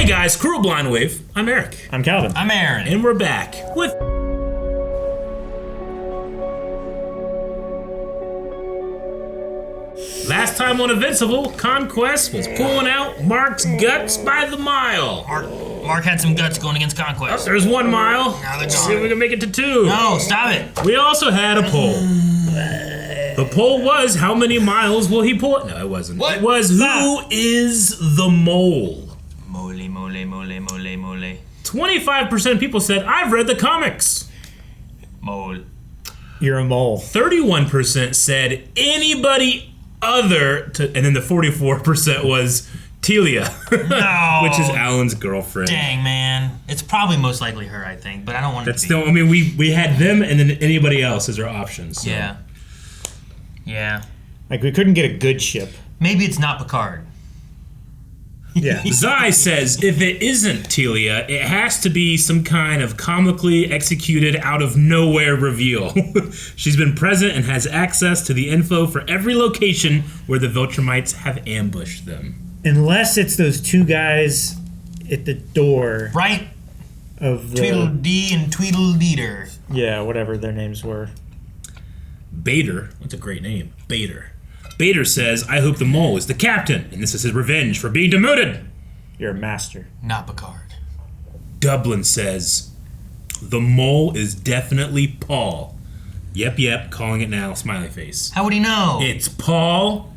Hey guys, Crew Blind Wave. I'm Eric. I'm Calvin. I'm Aaron. And we're back with... Last time on Invincible, Conquest was pulling out Mark's guts by the mile. Mark had some guts going against Conquest. There's 1 mile. Now they're Let's see if we gone. can make it to 2. No, stop it. We also had a poll. The poll was, how many miles will he pull? No, it wasn't. What? It was, who is the mole? Mole, mole, mole, mole, mole. 25% of people said, I've read the comics. Mole. You're a mole. 31% said anybody other to, and then the 44% was Telia, No. which is Alan's girlfriend. Dang, man. It's probably most likely her, I think, but I don't want it That's to be. still, I mean, we had them and then anybody else as our options. So. Yeah. Yeah. Like, we couldn't get a good ship. Maybe it's not Picard. Yeah. Zai says if it isn't Telia, it has to be some kind of comically executed out of nowhere reveal. She's been present and has access to the info for every location where the Viltrumites have ambushed them. Unless it's those 2 guys at the door Right? of the... Tweedledee and Tweedledeeter. Yeah, whatever their names were. Bader, that's a great name, Bader. Bader says, I hope the mole is the captain, and this is his revenge for being demoted. You're a master. Not Picard. Dublin says, the mole is definitely Paul. Yep, calling it now, smiley face. How would he know? It's Paul?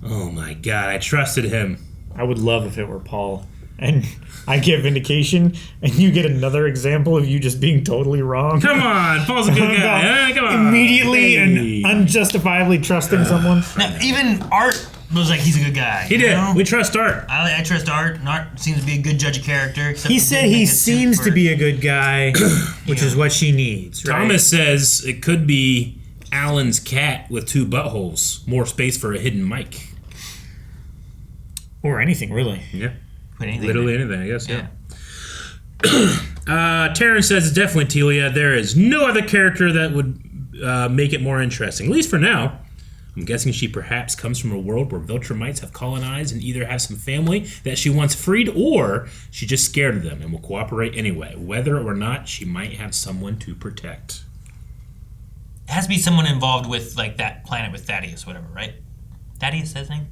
Oh my god, I trusted him. I would love if it were Paul. And I give vindication, and you get another example of you just being totally wrong. Come on, Paul's a good guy. Come on. Immediately Hey. and unjustifiably trusting someone. Now, even Art was like, he's a good guy. He you did. know? We trust Art. I trust Art, and Art seems to be a good judge of character. except He said didn't he make it seems super- to be a good guy, which is Yeah. what she needs, right? Thomas says it could be Alan's cat with 2 buttholes. More space for a hidden mic. Or anything, really. Yeah. Put anything Literally in anything, I guess, it. yeah. Taryn says it's definitely Telia. There is no other character that would make it more interesting, at least for now. I'm guessing she perhaps comes from a world where Viltrumites have colonized and either have some family that she wants freed, or she's just scared of them and will cooperate anyway, whether or not she might have someone to protect. It has to be someone involved with, like, that planet with Thaddeus, whatever, right? Thaddeus, that his name?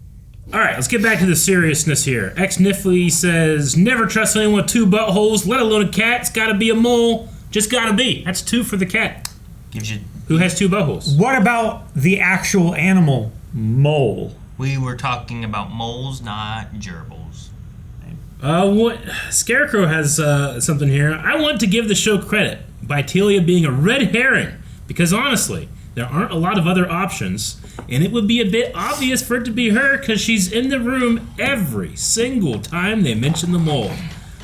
All right, let's get back to the seriousness here. X-Nifly says, never trust anyone with 2 buttholes, let alone a cat. It's gotta be a mole. Just gotta be. That's 2 for the cat. Gives you... Who has 2 buttholes? What about the actual animal, mole? We were talking about moles, not gerbils. What? Scarecrow has something here. I want to give the show credit by Telia being a red herring, because honestly, there aren't a lot of other options, and it would be a bit obvious for it to be her because she's in the room every single time they mention the mole.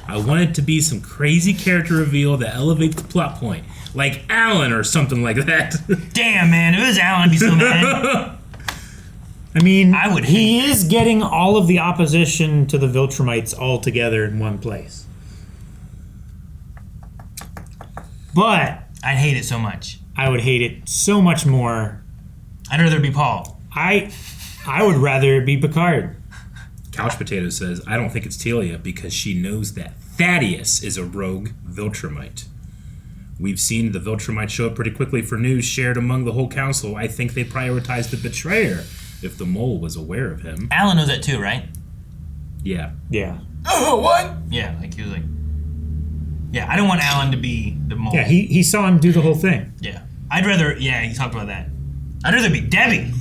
I want it to be some crazy character reveal that elevates the plot point, like Alan or something like that. Damn, man, if it was Alan, I'd be so mad. I mean, I would he is getting all of the opposition to the Viltrumites all together in one place. But I'd hate it so much. I would hate it so much more. I'd rather it be Paul. I would rather it be Picard. Couch Potato says, I don't think it's Telia because she knows that Thaddeus is a rogue Viltrumite. We've seen the Viltrumite show up pretty quickly for news shared among the whole council. I think they prioritized the betrayer if the mole was aware of him. Alan knows that too, right? Yeah. Yeah. Oh, what? Yeah, like he was like... Yeah, I don't want Alan to be the mole. Yeah, he saw him do the whole thing. Yeah. I'd rather... Yeah, he talked about that. I'd rather be Debbie.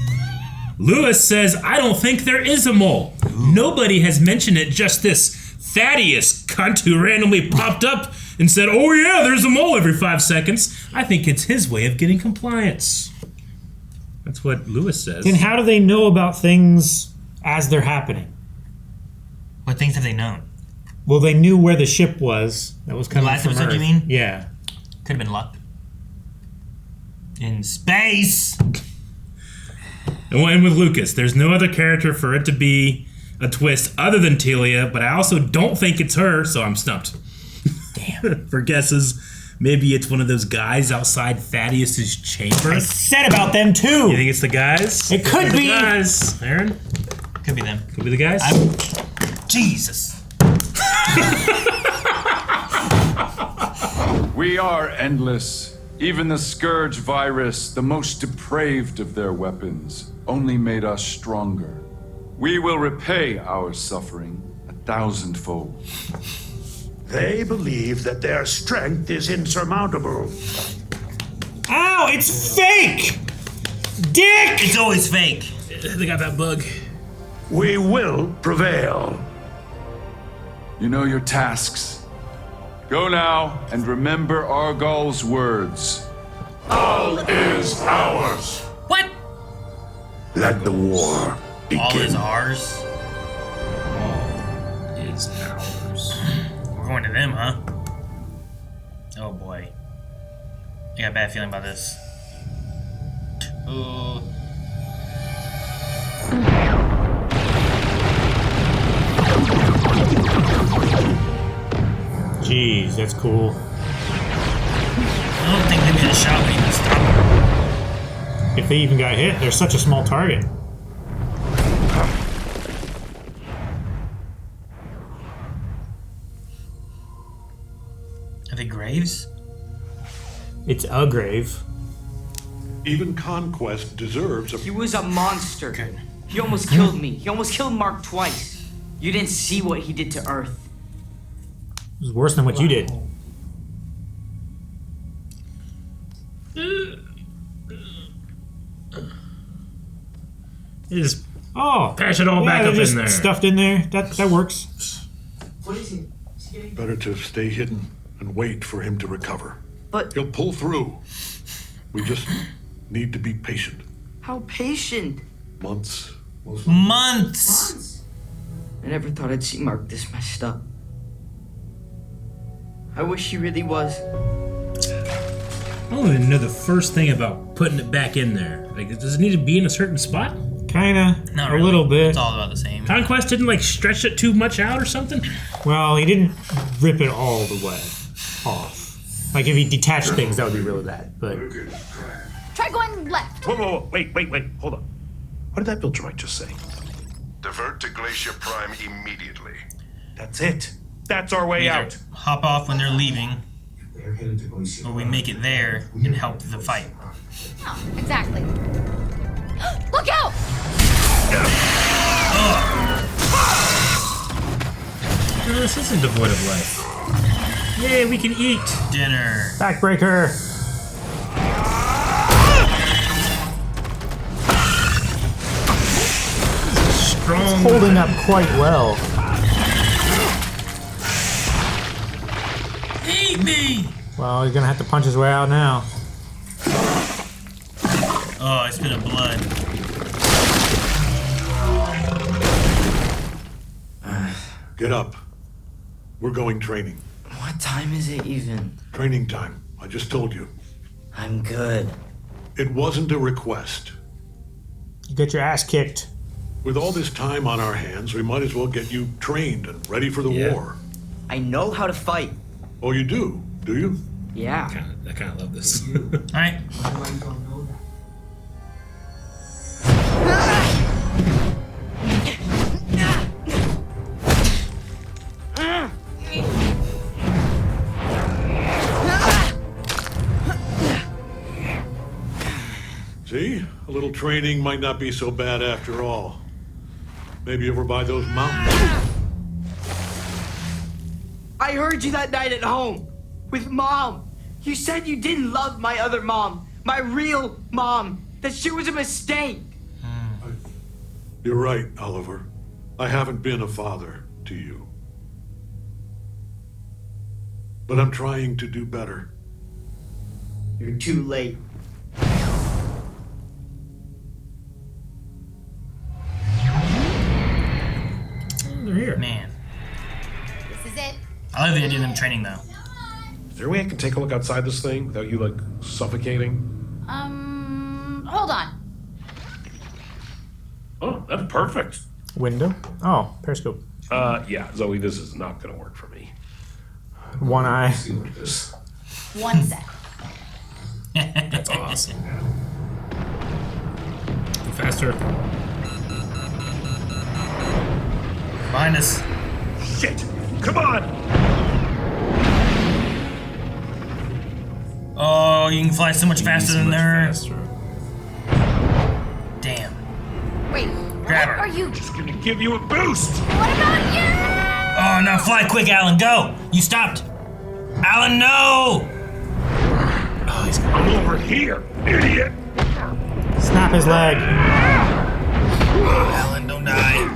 Lewis says, I don't think there is a mole. Ooh. Nobody has mentioned it, just this Thaddeus cunt who randomly popped up and said, oh yeah, there's a mole every 5 seconds. I think it's his way of getting compliance. That's what Lewis says. Then how do they know about things as they're happening? What things have they known? Well, they knew where the ship was. That was coming last from episode, Earth. you mean? Yeah. Could have been luck. In space! And with Lucas, there's no other character for it to be a twist other than Telia, but I also don't think it's her, so I'm stumped. Damn. For guesses, maybe it's one of those guys outside Thaddeus's chamber. I said about them too. You think it's the guys? It could be. The guys. Aaron? Could be them. Could be the guys? Jesus. We are endless. Even the Scourge virus, the most depraved of their weapons, only made us stronger. We will repay our suffering 1,000-fold. They believe that their strength is insurmountable. Ow, it's fake! Dick! It's always fake. They got that bug. We will prevail. You know your tasks. Go now and remember Argal's words. All is ours. What? Let the war begin. All is ours? Is ours. We're going to them, huh? Oh boy. I got a bad feeling about this. Oh. Jeez, that's cool. I don't think they made a shot would even stop them. If they even got hit, they're such a small target. Are they graves? It's a grave. Even conquest deserves a... He was a monster. Good. He almost killed me. He almost killed Mark twice. You didn't see what he did to Earth. It was worse than what you did. Just Oh, patch it all back they're up just in there. stuffed in there. That works. What is it? Better to stay hidden and wait for him to recover. But He'll pull through. We just need to be patient. how patient? Months. Months! I never thought I'd see Mark this messed up. I wish he really was. I don't even know the first thing about putting it back in there. Like, does it need to be in a certain spot? Kinda. Not a really. little bit. It's all about the same. Conquest didn't like stretch it too much out or something? Well, he didn't rip it all the way off. Like if he detached things, that would be really bad. But Try going left. Whoa, wait, hold on. What did that Viltrumite just say? Divert to Glacier Prime immediately. That's it. That's our way Either out. hop off when they're leaving, or we make it there and help the fight. Oh, exactly. Look out! No, this isn't devoid of life. Yay, we can eat. Dinner. backbreaker. Strong. Holding up quite well. Eat me! Well, he's gonna have to punch his way out now. Oh, it's been a blood. Get up. We're going training. What time is it even? Training time. I just told you. I'm good. It wasn't a request. You get your ass kicked. With all this time on our hands, we might as well get you trained and ready for the war. I know how to fight. Oh, you do you? Yeah. I kind of love this. Alright. See? A little training might not be so bad after all. Maybe over by those mountains. I heard you that night at home with Mom. You said you didn't love my other mom, my real mom, that she was a mistake. You're right, Oliver. I haven't been a father to you. But I'm trying to do better. You're too late. They're here. Man. This is it. I love the idea of them training, though. Is there a way I can take a look outside this thing without you, like, suffocating? Hold on. Oh, that's perfect. Window? Oh, periscope. Yeah, Zoe, this is not gonna work for me. One eye. See like this. One sec. That's awesome. Faster. Behind us. Shit! Come on! you can fly so much faster than her. Faster. Damn. Wait, Grab what her. are you? Just gonna give you a boost. What about you? Oh, no, fly quick, Alan, go! You stopped! Alan, no! Oh, he's I'm over here, idiot. Snap his leg. Alan, don't die.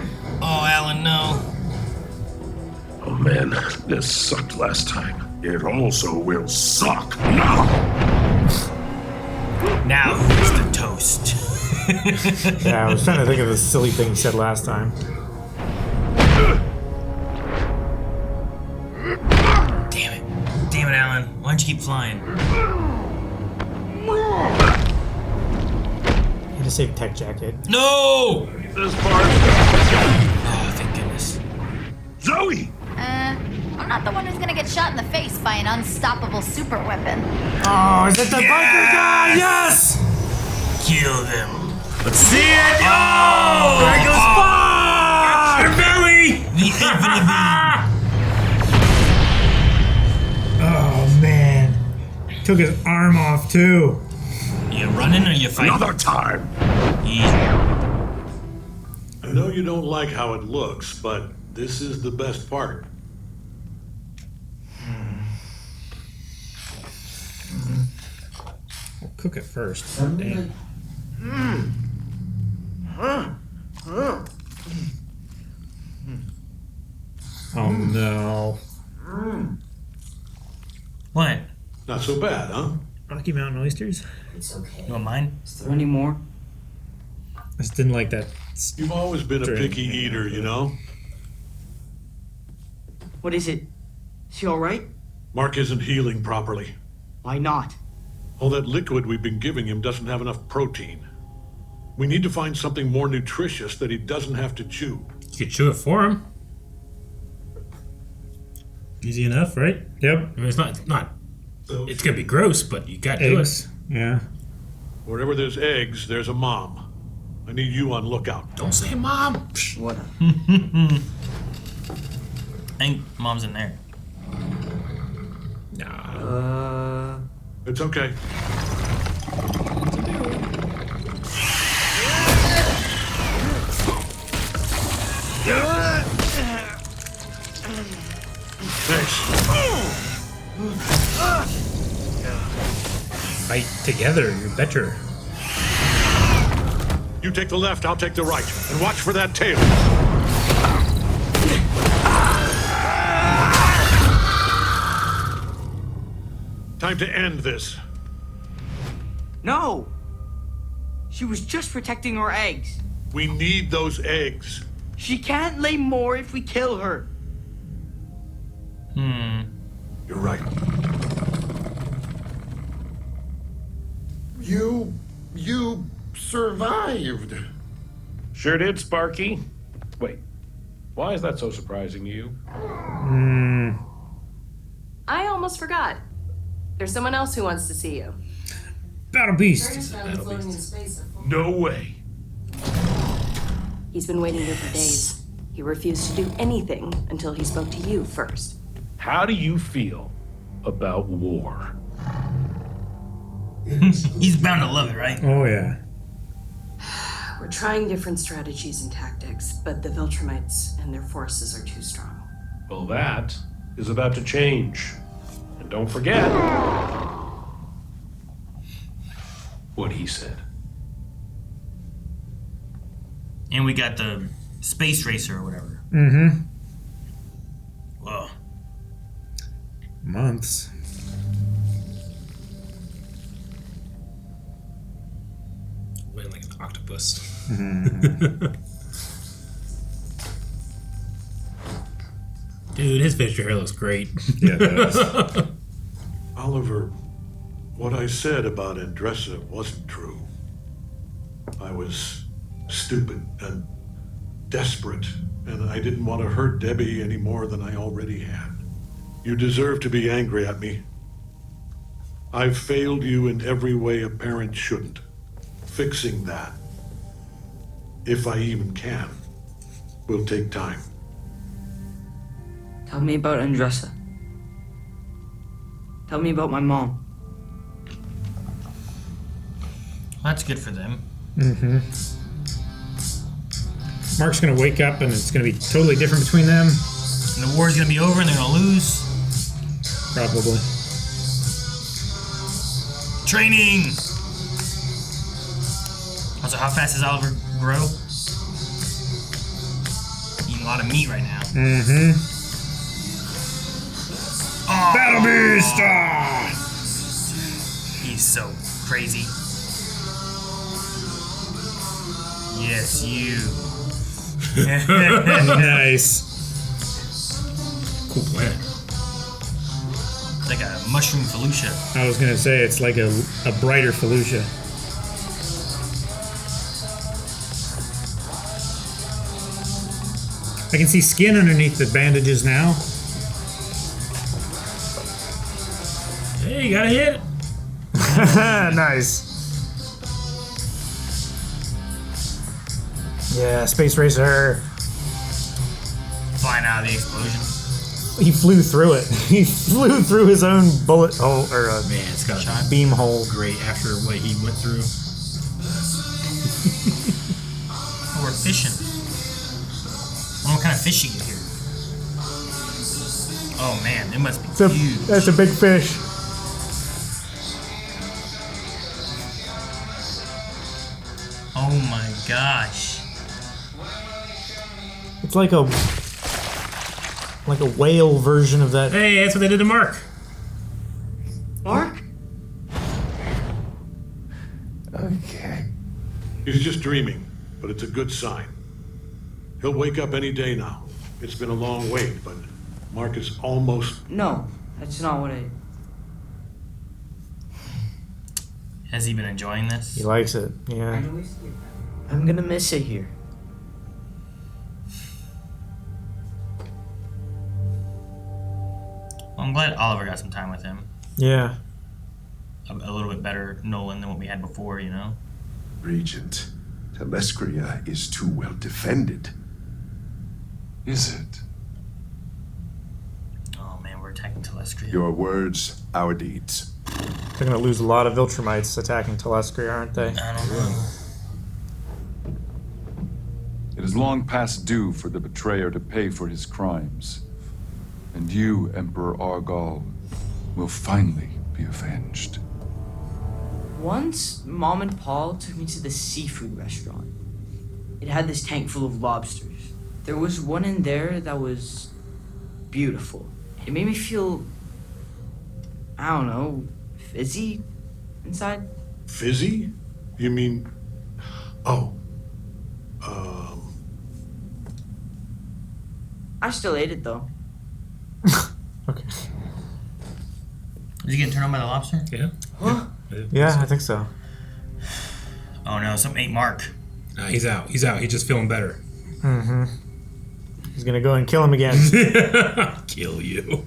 Oh, Alan, no. Oh man, this sucked last time. It also will suck now. Now who's the toast? Yeah, I was trying to think of the silly thing he said last time. Damn it. Damn it, Alan. Why don't you keep flying? He had a safe tech jacket. No! This part. Oh, thank goodness. Zoe! I'm not the one who's gonna get shot in the face by an unstoppable super weapon. Oh, is it the biker guy? Yes! Kill them. Let's see it! Oh! There goes Bob! Your belly! The infinite beam. Oh, man. Took his arm off, too. You running or you fighting? Another time. Yeah. I know you don't like how it looks, but this is the best part. We'll cook it first. Damn. Oh, no. What? Not so bad, huh? Rocky Mountain oysters? You want mine? Is there any more? I just didn't like that. You've always been a Drink. picky eater, you know? What is it? Is he all right? Mark isn't healing properly. Why not? All that liquid we've been giving him doesn't have enough protein. We need to find something more nutritious that he doesn't have to chew. You could chew it for him. Easy enough, right? Yep. I mean, it's not. It's gonna be gross, but you got to do it. Eggs. Yeah. Wherever there's eggs, there's a mom. I need you on lookout. Don't say mom. What? I think mom's in there. Nah. It's okay. Thanks. Fight together, you're better. You take the left, I'll take the right. And watch for that tail. Time to end this. No! She was just protecting our eggs. We need those eggs. She can't lay more if we kill her. You're right. You survived. Sure did, Sparky. Wait, why is that so surprising to you? I almost forgot. There's someone else who wants to see you. Battle Beast. No way. He's been waiting here for days. He refused to do anything until he spoke to you first. How do you feel about war? He's bound to love it, right? Oh, yeah. We're trying different strategies and tactics, but the Viltrumites and their forces are too strong. Well, that is about to change. And don't forget what he said. And we got the space racer or whatever. Mm-hmm. Whoa. Months. Went like an octopus. Dude, his facial hair looks great. Yeah, it does. Oliver, what I said about Andressa wasn't true. I was stupid and desperate, and I didn't want to hurt Debbie any more than I already had. You deserve to be angry at me. I've failed you in every way a parent shouldn't. Fixing that, if I even can, will take time. Tell me about Andressa. Tell me about my mom. That's good for them. Mm-hmm. Mark's gonna wake up and it's gonna be totally different between them. And the war's gonna be over and they're gonna lose. Probably. Training! Also, how fast does Oliver grow? Eating a lot of meat right now. Mm-hmm. Oh, Battle Beast! He's so crazy. Yes, you. Nice. Cool planet. Like a mushroom Felucia. I was gonna say it's like a brighter Felucia. I can see skin underneath the bandages now. Hey, you gotta hit it. Nice. Yeah, Space Racer. Flying out of the explosion. He flew through it. He flew through his own bullet hole or Man, it's got a beam hole. great after what he went through. Oh, we're fishing. I wonder what kind of fish you get here. Oh man, it must be huge. That's a big fish. Oh my gosh. It's like a whale version of that. Hey, that's what they did to Mark. Mark? Okay. He's just dreaming, but it's a good sign. He'll wake up any day now. It's been a long wait, but Mark is almost... No, that's not what I... Has he been enjoying this? He likes it, yeah. I'm gonna miss it here. Well, I'm glad Oliver got some time with him. Yeah. A little bit better Nolan than what we had before, you know? Regent, Telescria is too well defended. Is it? Oh man, we're attacking Telescria. Your words, our deeds. They're gonna lose a lot of Viltrumites attacking Telescria, aren't they? I don't know. It is long past due for the betrayer to pay for his crimes. And you, Emperor Argal, will finally be avenged. Once, Mom and Paul took me to the seafood restaurant. It had this tank full of lobsters. There was one in there that was beautiful. It made me feel, I don't know, fizzy inside. Fizzy? You mean... Oh. I still ate it though. Okay. Is he getting turned on by the lobster? Yeah. Huh? Yeah, I think so. Oh no, something ate Mark. He's out. He's out. He's just feeling better. Mm-hmm. He's gonna go and kill him again. Kill you.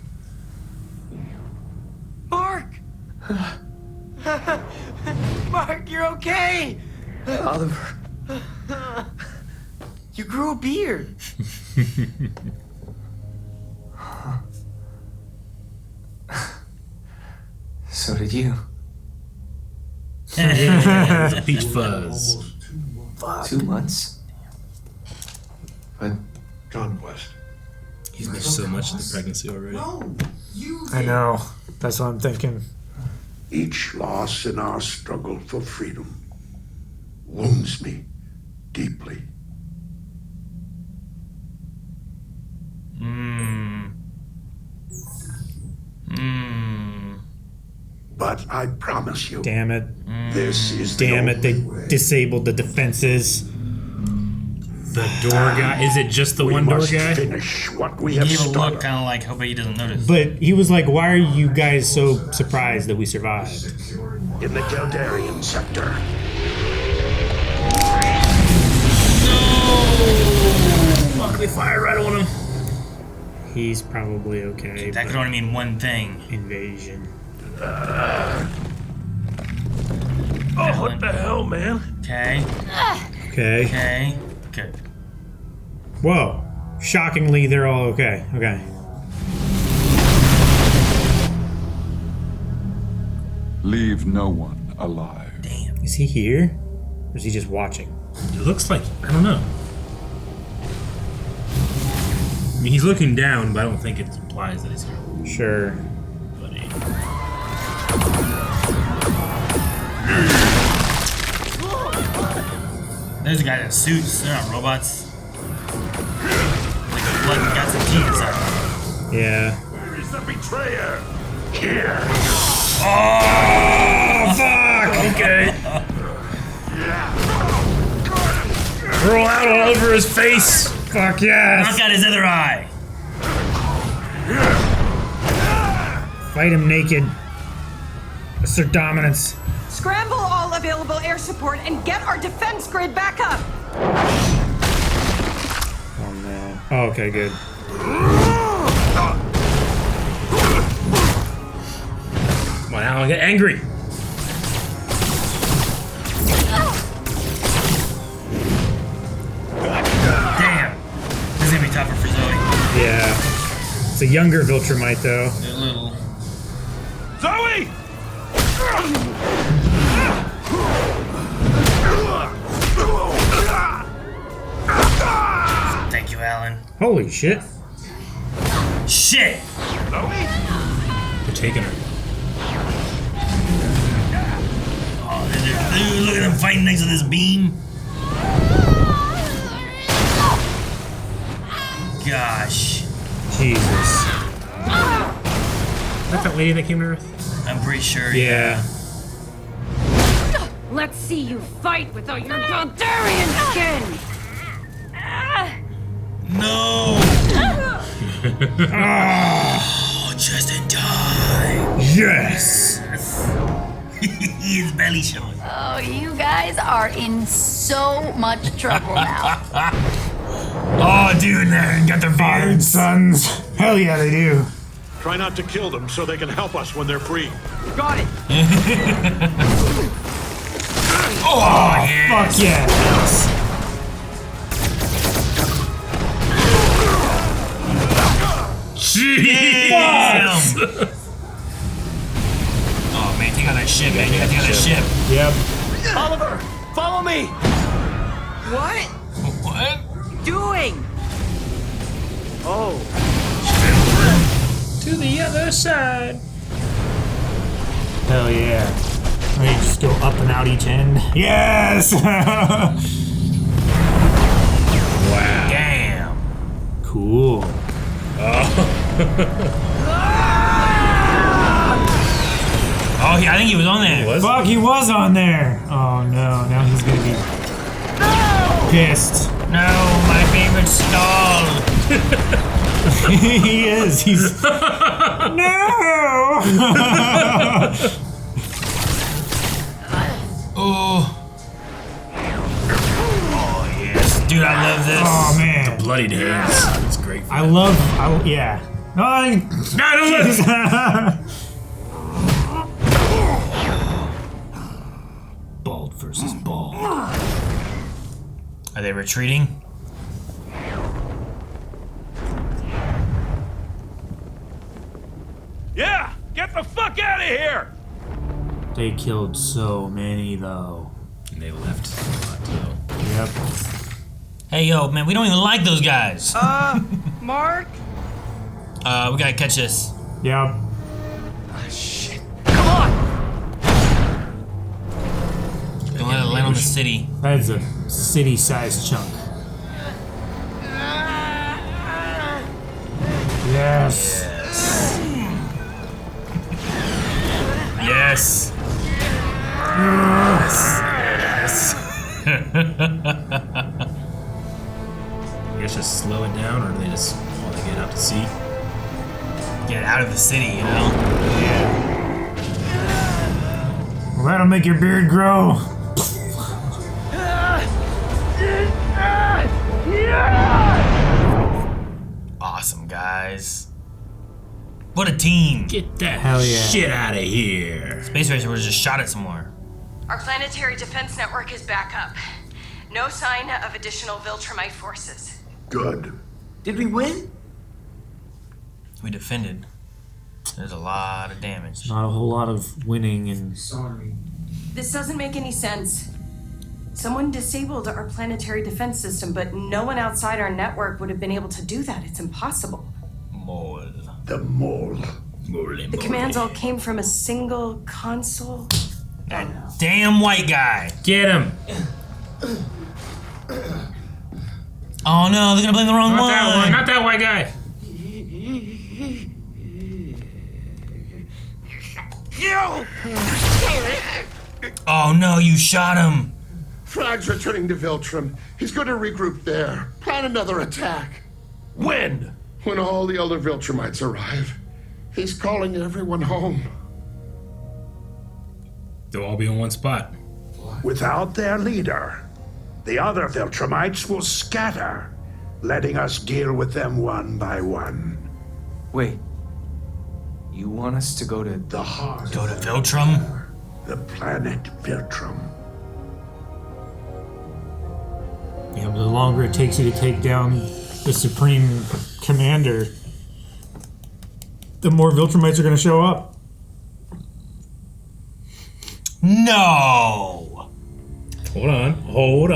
Mark! Mark, you're okay! Oliver. You grew a beard. So did you. Peach fuzz. 2 months. But conquest. He's missed so much of the pregnancy already. I know. That's what I'm thinking. Each loss in our struggle for freedom wounds me deeply. But I promise you, Damn it. this is Damn the it, they only way. disabled the defenses. The door guy? Is it just the We one door must guy? finish what we He have gave a look started. kind of like, hopefully he doesn't notice. But he was like, why are you guys so surprised that we survived? In the Geldarian sector. Fuck, they fired right on him. He's probably okay. That could only mean one thing. Invasion. Oh, what the hell, man? Okay. Okay. Okay. Good. Whoa. Shockingly, they're all okay. Okay. Leave no one alive. Damn. Is he here? Or is he just watching? It looks like, I don't know. I mean, he's looking down, but I don't think it implies that he's here. Sure. Buddy. There's a guy in suits. They're not robots. Like the blood and guts and teeth inside. Yeah. Where is the betrayer? Here. Oh, fuck! Okay. Roll out all over his face. Fuck yes! Knock out his other eye. Fight him naked. That's their dominance. Scramble all available air support and get our defense grid back up. Oh no. Oh, okay, good. Come on, Alan, get angry. Damn. This is gonna be tougher for Zoe. Yeah. It's a younger Viltrumite, though. They're little. Zoe! Thank you, Alan. Holy shit. Shit! Zoe? They're taking her. Oh, dude, look at them fighting next to this beam. Gosh. Jesus. Is that lady that came to Earth? I'm pretty sure. Yeah. Let's see you fight without your Baldarian skin! No! Oh, just in time. Yes! His belly showing. Oh, you guys are in so much trouble now. Oh, dude, they got their beards. Sons. Hell yeah, they do. Try not to kill them so they can help us when they're free. Got it. Oh, yes. Fuck yes. Damn. Oh, man, take out that ship, man. You gotta take out that ship. Yep. Oliver, follow me. What? What? Doing? Oh. To the other side. Hell yeah. I mean, just go up and out each end. Yes! Wow. Damn. Cool. Oh, I think he was on there. Fuck, he was on there. Oh no, now he's gonna be pissed. No, my favorite stall. He is. He's no. Oh. Oh yes, dude, I love this. Oh man, The bloodied hands. It's great. yeah. No, Bald versus bald. Are they retreating? Yeah! Get the fuck out of here! They killed so many though. And they left a lot too. Yep. Hey, yo, man, we don't even like those guys. Mark? We gotta catch this. Yep. Shit. Come on! Don't let it land on the city. That's a city-sized chunk. Yes. Yes. Yes. I guess just slow it down, or do they just want to get out to sea? Get out of the city, you know? Yeah. Well, that'll make your beard grow. Awesome, guys. What a team. Get that Hell yeah. shit out of here. Space Racer was just shot at somewhere. Our planetary defense network is back up. No sign of additional Viltrumite forces. Good. Did we win? We defended. There's a lot of damage. Not a whole lot of winning and Sorry. This doesn't make any sense. Someone disabled our planetary defense system, but no one outside our network would have been able to do that. It's impossible. Mole. The mole. The commands all came from a single console. That damn white guy. Get him. Oh no, they're gonna blame the wrong Not one. that one. Not that white guy. Oh no, you shot him. Frag's returning to Viltrum. He's going to regroup there. Plan another attack. When? When all the other Viltrumites arrive. He's calling everyone home. They'll all be in one spot. Without their leader, the other Viltrumites will scatter, letting us deal with them one by one. Wait. You want us to go to the heart? Go to Viltrum? The planet Viltrum. Yeah, but the longer it takes you to take down the Supreme Commander, the more Viltrumites are going to show up. No! Hold on. Hold.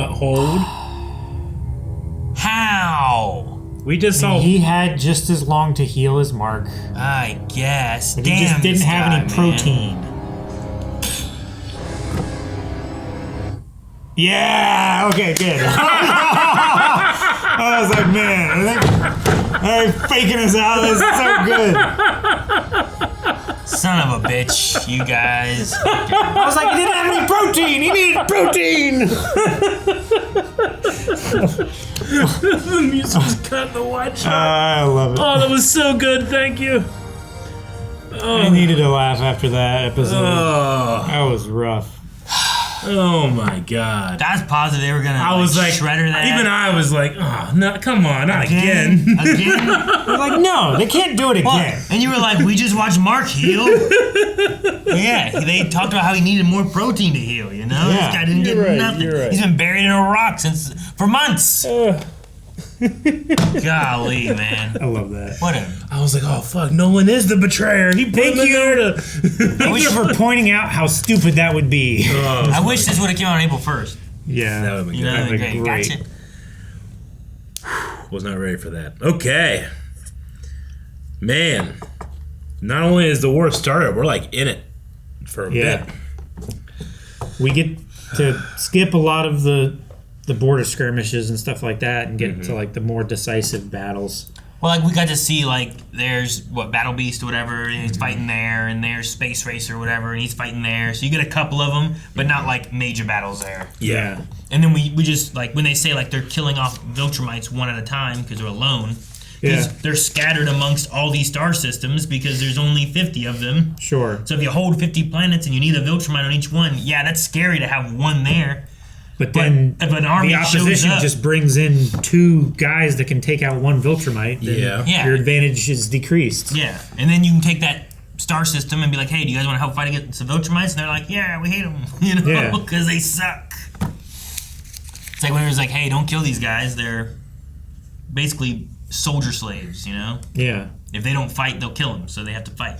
How? We just saw. He had just as long to heal as Mark. I guess. But Damn, he just didn't this have guy, any protein. Man. Yeah, okay, good. I was like, man, they're faking us out. This is so good. Son of a bitch, you guys. I was like, he didn't have any protein. He needed protein. The music was cut in the white shot. I love it. Oh, that was so good. Thank you. I needed to laugh after that episode. That was rough. Oh my god. That's positive they were gonna shredder that. Even I was like, oh no, come on, not again. Again? We're like, no, they can't do it again. Well, and you were like, we just watched Mark heal. Yeah, they talked about how he needed more protein to heal, you know? Yeah. This guy didn't get nothing. You're right. He's been buried in a rock for months. Golly, man. I love that. Whatever. I was like, oh fuck, Nolan is the betrayer. He put him in there to. Thank you for pointing out how stupid that would be. I wish this would have came out on April 1st. Yeah. That would have been You know, good. that'd be great. Gotcha. Was not ready for that. Okay. Man. Not only is the war started, we're like in it for a bit. We get to skip a lot of the border skirmishes and stuff like that and get to like the more decisive battles. Well, like we got to see like there's Battle Beast or whatever, and he's fighting there, and there's Space Racer or whatever, and he's fighting there. So you get a couple of them, but not like major battles there. Yeah. And then we just like when they say like they're killing off Viltrumites one at a time because they're alone. Because they're scattered amongst all these star systems because there's only 50 of them. Sure. So if you hold 50 planets and you need a Viltrumite on each one, yeah, that's scary to have one there. But then if an army the opposition shows up, just brings in 2 guys that can take out 1 Viltrumite, then your advantage is decreased. Yeah, and then you can take that star system and be like, hey, do you guys want to help fight against the Viltrumites? And they're like, yeah, we hate them, you know, because they suck. It's like when it was like, hey, don't kill these guys. They're basically soldier slaves, you know? Yeah. If they don't fight, they'll kill them, so they have to fight.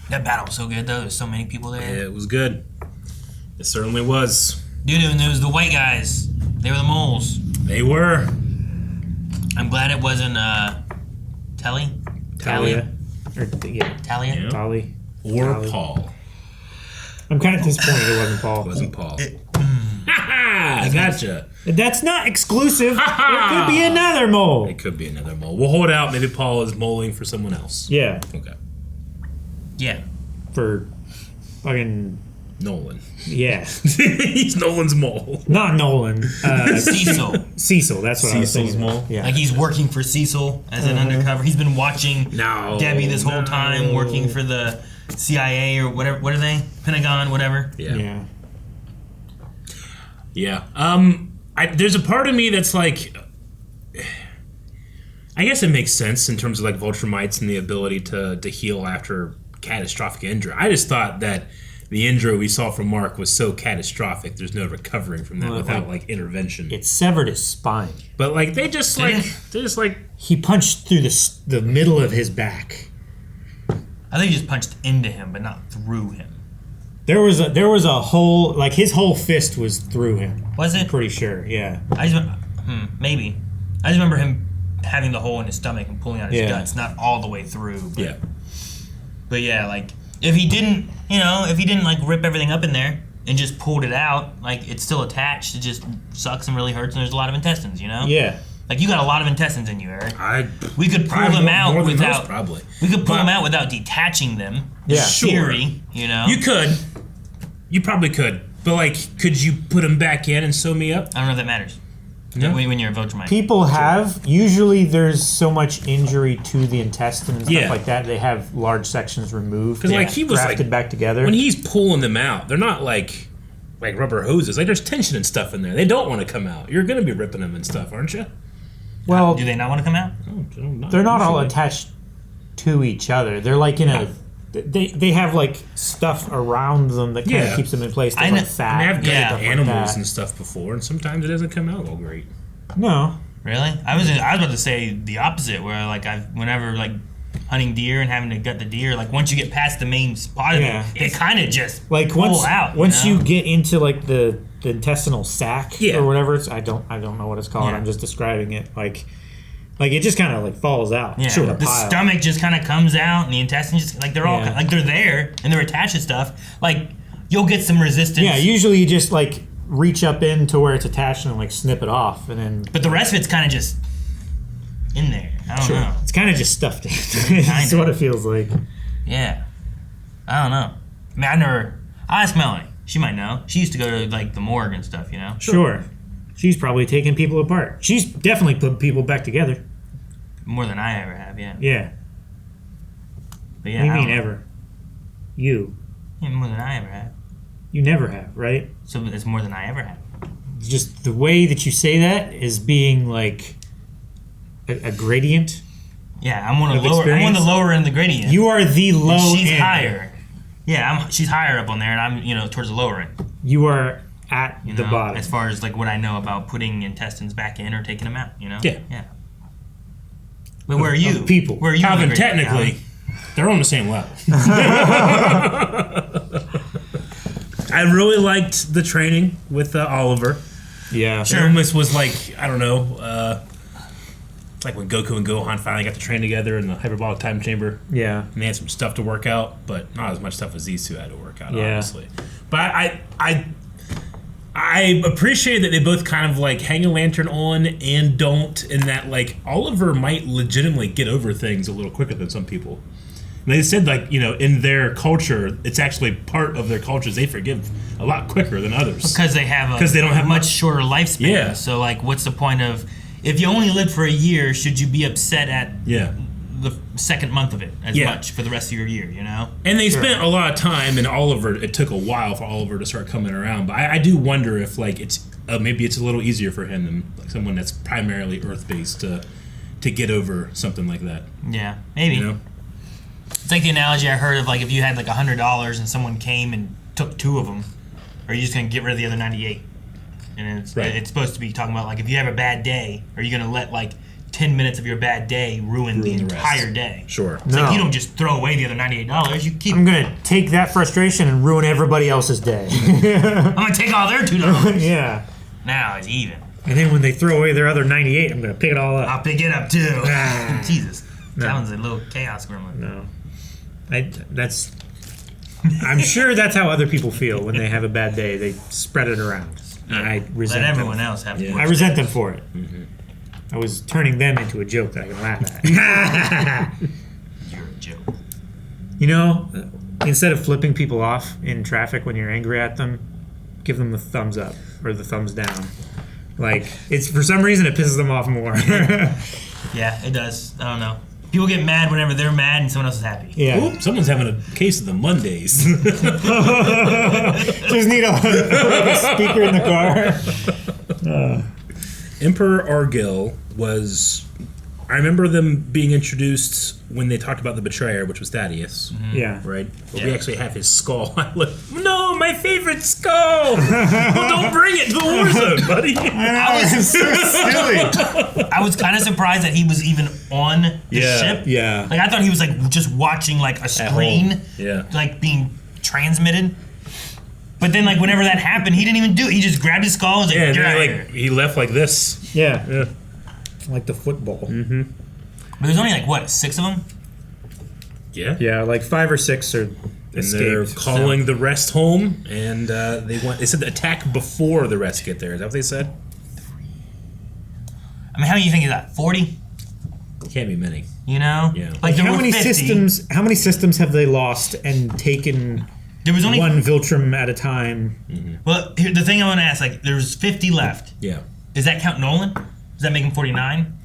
That battle was so good, though. There's so many people there. Yeah, it was good. It certainly was. Dude, and there was the white guys. They were the moles. They were. I'm glad it wasn't Telly. Talia. Talia? Yeah. Tali. Or Tali. Paul. I'm kind of disappointed it wasn't Paul. It wasn't Paul. I gotcha. That's not exclusive. There could be another mole. It could be another mole. We'll hold out. Maybe Paul is moling for someone else. Yeah. Okay. Yeah. For fucking Nolan. Yeah. He's Nolan's mole. Not Nolan. Cecil. Cecil, that's what I was Cecil's thinking. mole? Yeah. Like he's working for Cecil as an undercover. He's been watching Debbie this whole time, working for the CIA or whatever. What are they? Pentagon, whatever. Yeah. There's a part of me that's like, I guess it makes sense in terms of like Viltrumites and the ability to heal after catastrophic injury. I just thought that the injury we saw from Mark was so catastrophic, there's no recovering from that without like intervention. It severed his spine. But like they just like he punched through the middle of his back. I think he just punched into him, but not through him. There was a whole, like, his whole fist was through him. Was it? I'm pretty sure, yeah. Maybe. I just remember him having the hole in his stomach and pulling out his guts, not all the way through. But yeah, like, if he didn't, like, rip everything up in there and just pulled it out, like, it's still attached, it just sucks and really hurts, and there's a lot of intestines, Yeah. Like, you got a lot of intestines in you, Eric. We could pull probably them out more than without... most, probably. We could pull them out without detaching them. Yeah. Sure. Theory, You could. You probably could. But, like, could you put them back in and sew me up? I don't know if that matters. No? When you're a Viltrumite. People have. Usually there's so much injury to the intestine and stuff like that, they have large sections removed. Because, like, he was, grafted like... back together. When he's pulling them out, they're not, like rubber hoses. Like, there's tension and stuff in there. They don't want to come out. You're going to be ripping them and stuff, aren't you? Well... Do they not want to come out? No, they're not all attached to each other. They're, like, in a... They have, like, stuff around them that kind of keeps them in place. Like fat. I've got animals like and stuff before, and sometimes it doesn't come out all great. No. Really? I was about to say the opposite, where, like, whenever, like, hunting deer and having to gut the deer, like, once you get past the main spot of it kind of just like pull out. Once you get into, like, the intestinal sac or whatever it's... I don't know what it's called. Yeah. I'm just describing it. Like it just kind of, like, falls out. Yeah, the stomach just kind of comes out, and the intestines just, like, they're all, like, they're there, and they're attached to stuff. Like, you'll get some resistance. Yeah, usually you just, like, reach up into where it's attached and, like, snip it off, and then... But the rest of it's kind of just in there. I don't know. It's kind of just stuffed in. That's what it feels like. Yeah. I don't know. I mean, I'll ask Melanie. She might know. She used to go to, like, the morgue and stuff, Sure. She's probably taking people apart. She's definitely put people back together. More than I ever have, yeah. Yeah. But yeah, what do you mean ever? You. Yeah, more than I ever have. You never have, right? So it's more than I ever have. Just the way that you say that is being like a gradient. Yeah, I'm on the lower end of the gradient. You are the low end. She's higher. Yeah, she's higher up on there, and I'm towards the lower end. You are at the bottom. As far as, like, what I know about putting intestines back in or taking them out, Yeah. Yeah. But where are you? People. Where are you? Calvin, technically, they're on the same level. I really liked the training with Oliver. Yeah. Sure. It almost was like, I don't know, it's like when Goku and Gohan finally got to train together in the hyperbolic time chamber. Yeah. And they had some stuff to work out, but not as much stuff as these two had to work out, honestly. But I appreciate that they both kind of, like, hang a lantern on and don't, and that, like, Oliver might legitimately get over things a little quicker than some people. And they said, like, in their culture, it's actually part of their cultures. They forgive a lot quicker than others. Because they have they don't have much shorter lifespan. Yeah. So, like, what's the point of... If you only lived for a year, should you be upset at the second month of it as much for the rest of your year, And they spent a lot of time, and Oliver, it took a while for Oliver to start coming around. But I do wonder if, like, it's maybe it's a little easier for him than, like, someone that's primarily Earth-based to get over something like that. Yeah, maybe. It's like the analogy I heard of, like, if you had, like, $100 and someone came and took 2 of them, are you just going to get rid of the other 98? And it's supposed to be talking about, like, if you have a bad day, are you going to let, like, 10 minutes of your bad day ruin the entire day? Sure. It's like you don't just throw away the other $98. You keep... I'm going to take that frustration and ruin everybody else's day. I'm going to take all their $2. Yeah. Now it's even. And then when they throw away their other 98, I'm going to pick it all up. I'll pick it up, too. Jesus. No. That one's a little chaos gremlin. No. I'm sure that's how other people feel when they have a bad day. They spread it around. Yeah. I resent Let everyone else have it. I resent them for it. Mm-hmm. I was turning them into a joke that I can laugh at. You're a joke. Instead of flipping people off in traffic when you're angry at them, give them the thumbs up or the thumbs down. Like, it's for some reason it pisses them off more. Yeah, it does. I don't know. People get mad whenever they're mad and someone else is happy. Yeah. Oop, someone's having a case of the Mondays. Just need a speaker in the car. Emperor Argyll was... I remember them being introduced when they talked about the betrayer, which was Thaddeus. Mm-hmm. Yeah. Right? But we actually have his skull. No, my favorite skull! Well, don't bring it to the war zone, buddy. I was so silly. I was kind of surprised that he was even on the ship. Yeah. Like, I thought he was, like, just watching, like, a screen. Yeah. Like, being transmitted. But then, like, whenever that happened, he didn't even do it. He just grabbed his skull and was like, and "Get out of then, here." he left like this. Yeah. Like the football. Mm-hmm. But there's only, like, what, 6 of them? Yeah. Yeah, like 5 or 6 are And escaped. they're calling the rest home, and they said the attack before the rest get there. Is that what they said? I mean, how many do you think is that? 40? Can't be many. You know? Yeah. Like there how were many 50. systems? How many systems have they lost and taken? There was only one Viltrum at a time. Well, here, the thing I want to ask, like, there's 50 left. Yeah. Does that count Nolan? Does that make him 49?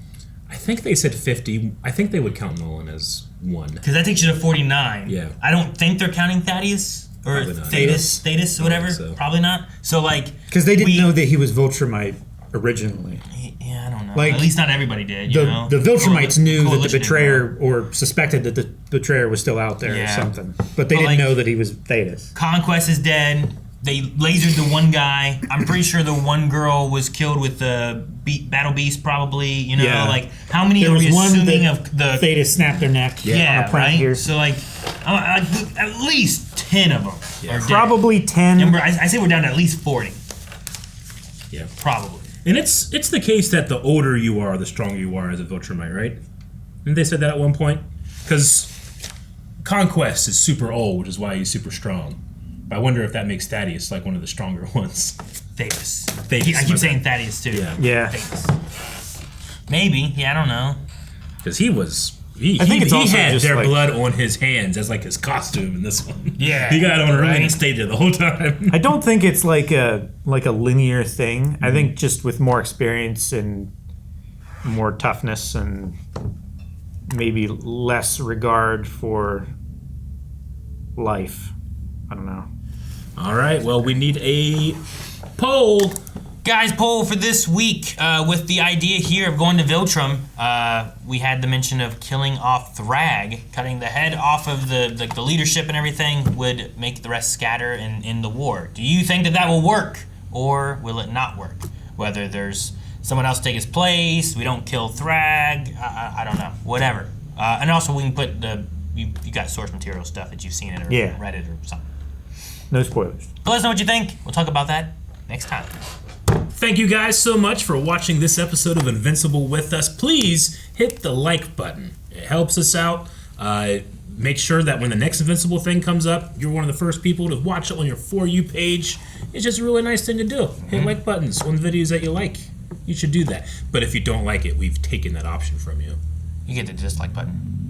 I think they said 50. I think they would count Nolan as one. Because that takes you to 49. Yeah. I don't think they're counting Thaddeus or Probably not. Status, whatever. So. Probably not. So, like, Because they didn't know that he was Viltrumite originally. Yeah, I don't know. Like, at least not everybody did. You know? The Viltrumites knew that the Coalition betrayer, or suspected that the betrayer was still out there or Yeah. something, but they didn't like, know that he was Thetis. Conquest is dead. They lasered the one guy. I'm pretty sure the one girl was killed with the battle beast, probably. You know, Yeah. like how many There are was we one assuming that of the Thetis snapped their neck. on Yeah, a prank right. here. So like, at least 10 of them are dead. Probably 10. And I say we're down to at least 40. Yeah. Probably. And it's the case that the older you are, the stronger you are as a Viltrumite, right? Didn't they said that at one point? Because Conquest is super old, which is why he's super strong. But I wonder if that makes Thaddeus like one of the stronger ones. Thetis. Thetis, I my keep bad. saying Thaddeus too. Yeah. Thetis. Maybe. Yeah, I don't know. Because he was... I think it's also had just their like- blood on his hands as like his costume in this one. Yeah. He got on a ring Right. and stayed there the whole time. I don't think it's like a linear thing. I think just with more experience and more toughness and maybe less regard for life. I don't know. All right, well, we need a poll. Guys, poll for this week with the idea here of going to Viltrum. We had the mention of killing off Thrag, cutting the head off of the leadership and everything would make the rest scatter in the war. Do you think that will work, or will it not work? Whether there's someone else take his place, we don't kill Thrag, I don't know, whatever. And also we can put you got source material stuff that you've seen it or read it or something. No spoilers. But let us know what you think. We'll talk about that next time. Thank you guys so much for watching this episode of Invincible with us. Please hit the like button. It helps us out. Make sure that when the next Invincible thing comes up, you're one of the first people to watch it on your For You page. It's just a really nice thing to do. Hit like buttons on the videos that you like. You should do that. But if you don't like it, we've taken that option from you. You get the dislike button.